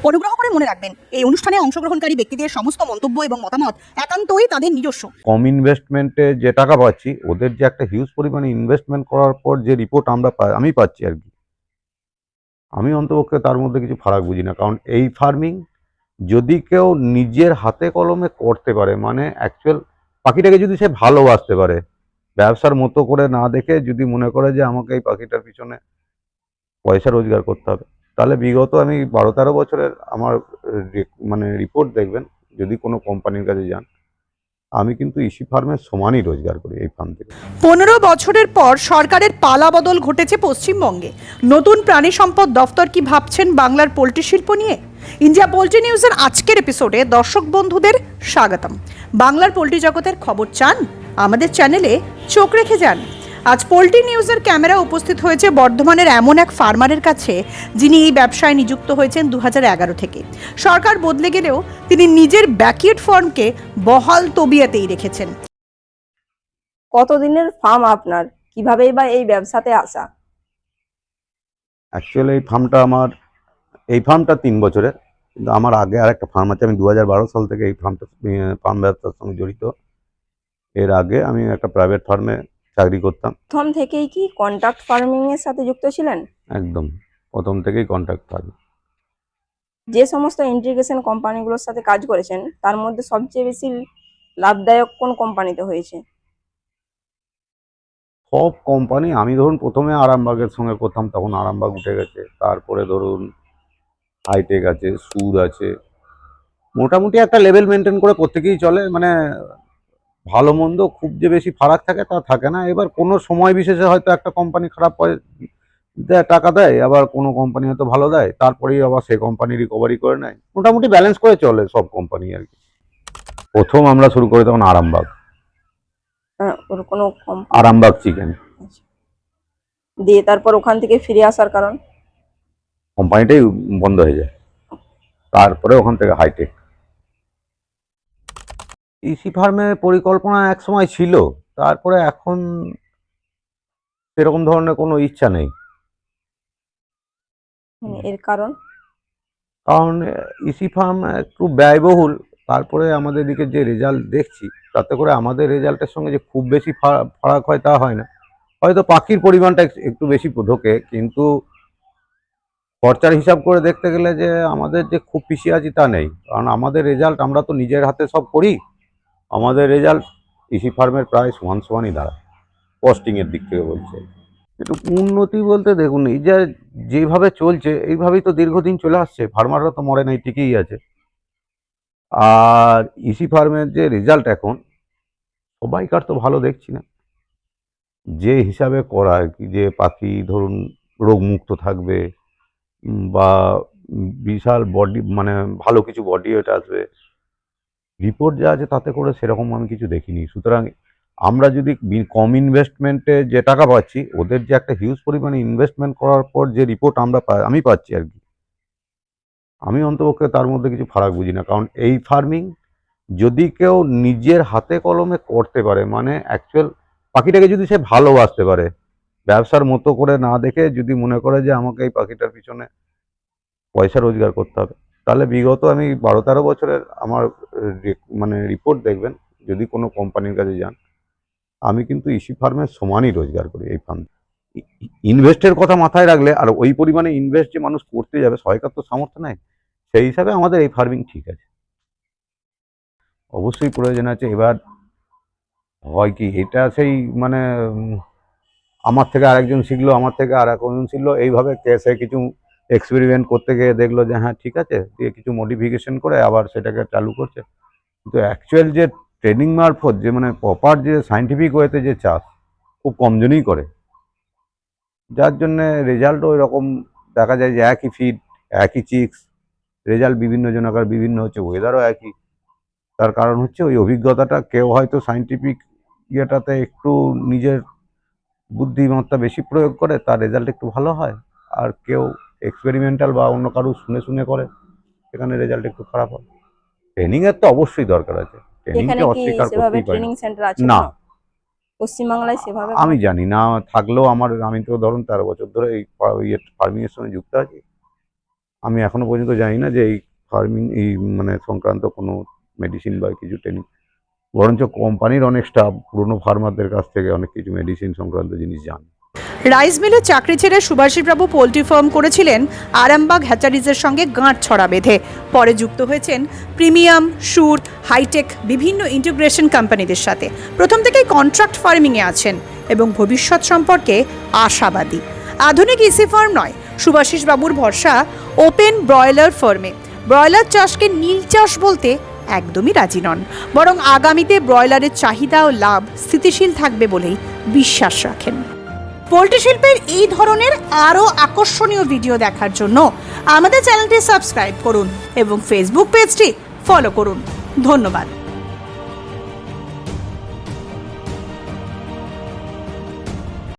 অনুগ্রহ করে মনে রাখবেন, এই অনুষ্ঠানে অংশগ্রহণকারী ব্যক্তিদের সমস্ত মন্তব্য এবং মতামত একান্তই তাদের নিজস্ব। কম ইনভেস্টমেন্টে যে টাকা পাচ্ছি, ওদের যে একটা হিউজ পরিমাণে ইনভেস্টমেন্ট করার পর যে রিপোর্ট আমি পাচ্ছি আর কি, আমি অন্তপক্ষে তার মধ্যে কিছু ফারাক বুঝি না। কারণ এই ফার্মিং যদি কেউ নিজের হাতে কলমে করতে পারে, মানে অ্যাকচুয়াল পাখিটাকে যদি সে ভালোবাসতে পারে, ব্যবসার মতো করে না দেখে যদি মনে করে যে আমাকে এই পাখিটার পিছনে পয়সা রোজগার করতে হবে, তাহলে বিগত আমি 12-13 বছরের আমার মানে রিপোর্ট দেখবেন, যদি কোনো কোম্পানির কাছে যান, আমি কিন্তু ইসি ফার্মের সমানই রোজগার করি এই ফার্ম থেকে। 15 বছরের পর সরকারের পালাবদল ঘটেছে পশ্চিমবঙ্গে। নতুন প্রাণী সম্পদ দফতর কি ভাবছেন বাংলার পোল্ট্রি শিল্প নিয়ে? ইন্ডিয়া পোল্ট্রি নিউজের আজকের এপিসোডে দর্শক বন্ধুদের স্বাগতম। বাংলার পোল্ট্রি জগতের খবর চান? আমাদের চ্যানেলে চোখ রেখে যান। আজ পোল্ট্রি নিউজের ক্যামেরা উপস্থিত হয়েছে বর্ধমানের এমন এক ফার্মারের কাছে, যিনি এই ব্যবসায় নিযুক্ত হয়েছেন 2011 থেকে। সরকার বদলে গেলেও তিনি নিজের ব্যাকইয়ার্ড ফার্মকে বহাল তবিয়াতেই রেখেছেন। কতদিনের ফার্ম আপনার? কিভাবেই বা এই ব্যবসাতে আসা? অ্যাকচুয়ালি এই ফার্মটা 3 বছরের, কিন্তু আমার আগে আর একটা ফার্ম আছে। আমি 2012 সাল থেকে এই ফার্ম ব্যবসার সঙ্গে জড়িত। এর আগে আমি একটা প্রাইভেট ফার্মে চাকরি করতাম। প্রথম থেকেই কি কন্ট্রাক্ট ফার্মিং এর সাথে যুক্ত ছিলেন? একদম প্রথম থেকেই কন্ট্রাক্ট ফার্ম। যে সমস্ত ইন্টিগ্রেশন কোম্পানিগুলোর সাথে কাজ করেছেন, তার মধ্যে সবচেয়ে বেশি লাভদায়ক কোন কোম্পানিতে হয়েছে? সব কোম্পানি, আমি ধরুন প্রথমে আরামবাগের সঙ্গে করতাম, তখন আরামবাগ উঠে গেছে। তারপরে ধরুন হাইটেক আছে, সুর আছে, মোটামুটি একটা লেভেল মেনটেন করে প্রত্যেকেই চলে। মানে ভালো মন্দ খুব যে বেশি ফারাক থাকে তা থাকে না। এবার কোনো সময় বিশেষে হয়তো একটা কোম্পানি খারাপ দেয়, টাকা দেয়, আবার কোনো কোম্পানি হয়তো ভালো দেয়, তারপরেই আবার সেই কোম্পানি রিকভারি করে নেয়। মোটামুটি ব্যালেন্স করে চলে সব কোম্পানি আর কি। প্রথম আমরা শুরু করি তখন আরামবাগ, ওর কোনো আরামবাগ চিকেন। দিয়ে তারপর ওখান থেকে ফিরে আসার কারণ? কোম্পানিটাই বন্ধ হয়ে যায়, তারপরে ওখান থেকে হাইটেক। ইসি ফার্মের পরিকল্পনা এক সময় ছিল, তারপরে এখন সেরকম ধরনের কোনো ইচ্ছা নেই। এর কারণ? কারণ ইসি ফার্ম একটু ব্যয়বহুল, তারপরে আমাদের দিকে যে রেজাল্ট দেখছি, তাতে করে আমাদের রেজাল্টের সঙ্গে যে খুব বেশি ফারাক হয় তা হয় না। হয়তো পাখির পরিমাণটা একটু বেশি ঢোকে, কিন্তু খরচার হিসাব করে দেখতে গেলে যে আমাদের যে খুব পিছিয়ে আছি তা নেই। কারণ আমাদের রেজাল্ট, আমরা তো নিজের হাতে সব করি, আমাদের রেজাল্ট ইসি ফার্মের প্রায় সমান সমানই দাঁড়ায় কস্টিংয়ের দিক থেকে বলছে। একটু উন্নতি বলতে দেখুন, এই যে যেভাবে চলছে এইভাবেই তো দীর্ঘদিন চলে আসছে, ফার্মাররা তো মরে নাই, টিকেই আছে। আর ইসি ফার্মের যে রেজাল্ট এখন সবাইকার তো ভালো দেখছি না। যে হিসাবে করা আর কি, যে পাখি ধরুন রোগমুক্ত থাকবে, বা বিশাল বডি, মানে ভালো কিছু বডি ওয়েট আসবে, রিপোর্ট যা আছে তাতে করে সেরকম আমি কিছু দেখিনি। সুতরাং আমরা যদি কম ইনভেস্টমেন্টে যে টাকা পাচ্ছি, ওদের যে একটা হিউজ পরিমাণে ইনভেস্টমেন্ট করার পর যে রিপোর্ট আমি পাচ্ছি আর কি, আমি অন্তপক্ষে তার মধ্যে কিছু ফারাক বুঝি না। কারণ এই ফার্মিং যদি কেউ নিজের হাতে কলমে করতে পারে, মানে অ্যাকচুয়াল পাখিটাকে যদি সে ভালোবাসতে পারে, ব্যবসার মতো করে না দেখে যদি মনে করে যে আমাকে এই পাখিটার পিছনে পয়সা রোজগার করতে হবে, তাহলে বিগত আমি 12-13 বছরের আমার মানে রিপোর্ট দেখবেন, যদি কোনো কোম্পানির কাছে যান, আমি কিন্তু ইসি ফার্মের সমানই রোজগার করি এই ফার্ম। ইনভেস্টের কথা মাথায় রাখলে, আর ওই পরিমাণে ইনভেস্ট যে মানুষ করতে যাবে, সরকার তো সামর্থ্য নেই, সেই হিসাবে আমাদের এই ফার্মিং ঠিক আছে। অবশ্যই প্রয়োজন আছে। এবার হয় কি, এটা সেই মানে আমার থেকে আরেকজন শিখলো, আমার থেকে আর একজন শিখলো, এইভাবে সে কিছু এক্সপেরিমেন্ট করতে গিয়ে দেখলো যে হ্যাঁ ঠিক আছে, দিয়ে কিছু মডিফিকেশন করে আবার সেটাকে চালু করছে। কিন্তু অ্যাকচুয়াল যে ট্রেনিং মারফত, যে মানে প্রপার যে সায়েন্টিফিক ওয়েতে যে চাষ, খুব কমজনই করে, যার জন্যে রেজাল্টও ওই রকম দেখা যায় যে একই ফিড, একই চিক্স, রেজাল্ট বিভিন্ন জনকার বিভিন্ন হচ্ছে, ওয়েদারও একই। তার কারণ হচ্ছে ওই অভিজ্ঞতাটা, কেউ হয়তো সায়েন্টিফিক ইয়েটাতে একটু নিজের বুদ্ধিমত্তা বেশি প্রয়োগ করে, তার রেজাল্ট একটু ভালো হয়। আর কেউ এক্সপেরিমেন্টাল বা অন্য কারো শুনে শুনে করে, সেখানে রেজাল্ট একটু খারাপ হয়। ট্রেনিংয়ের তো অবশ্যই দরকার আছে, এখানে ট্রেনিংকে কি অস্বীকার সেভাবে করতেই পারি না। ট্রেনিং সেন্টার আছে না, কোনো পশ্চিমবাংলায় সেভাবে আমি কোনো? জানি না, থাকলেও আমি তো ধরুন 13 বছর ধরে এই ফার্মিংয়ের সঙ্গে যুক্ত আছি, আমি এখনো পর্যন্ত জানি না যে এই ফার্মিং এই মানে সংক্রান্ত কোনো মেডিসিন বা কিছু ট্রেনিং, বরঞ্চ কোম্পানির অনেক স্টাফ পুরনো ফার্মারদের কাছ থেকে অনেক কিছু মেডিসিন সংক্রান্ত জিনিস জানে। রাইস মিলে চাকরি ছেড়ে সুভাষীবাবু পোল্ট্রি ফার্ম করেছিলেন আরামবাগ হ্যাচারিজের সঙ্গে গাঁটছড়া বেঁধে। পরে যুক্ত হয়েছেন প্রিমিয়াম, সুর, হাইটেক বিভিন্ন ইন্টিগ্রেশন কোম্পানিদের সাথে। প্রথম থেকেই কন্ট্রাক্ট ফার্মিংয়ে আছেন এবং ভবিষ্যৎ সম্পর্কে আশাবাদী। আধুনিক ইসি ফার্ম নয়, সুভাষিস বাবুর ভরসা ওপেন ব্রয়লার ফার্মে। ব্রয়লার চাষকে নীল চাষ বলতে একদমই রাজি নন, বরং আগামীতে ব্রয়লারের চাহিদা ও লাভ স্থিতিশীল থাকবে বলেই বিশ্বাস রাখেন। পোল্ট্রি শিল্পের এই ধরনের আরও আকর্ষণীয় ভিডিও দেখার জন্য আমাদের চ্যানেলটি সাবস্ক্রাইব করুন এবং ফেসবুক পেজটি ফলো করুন। ধন্যবাদ।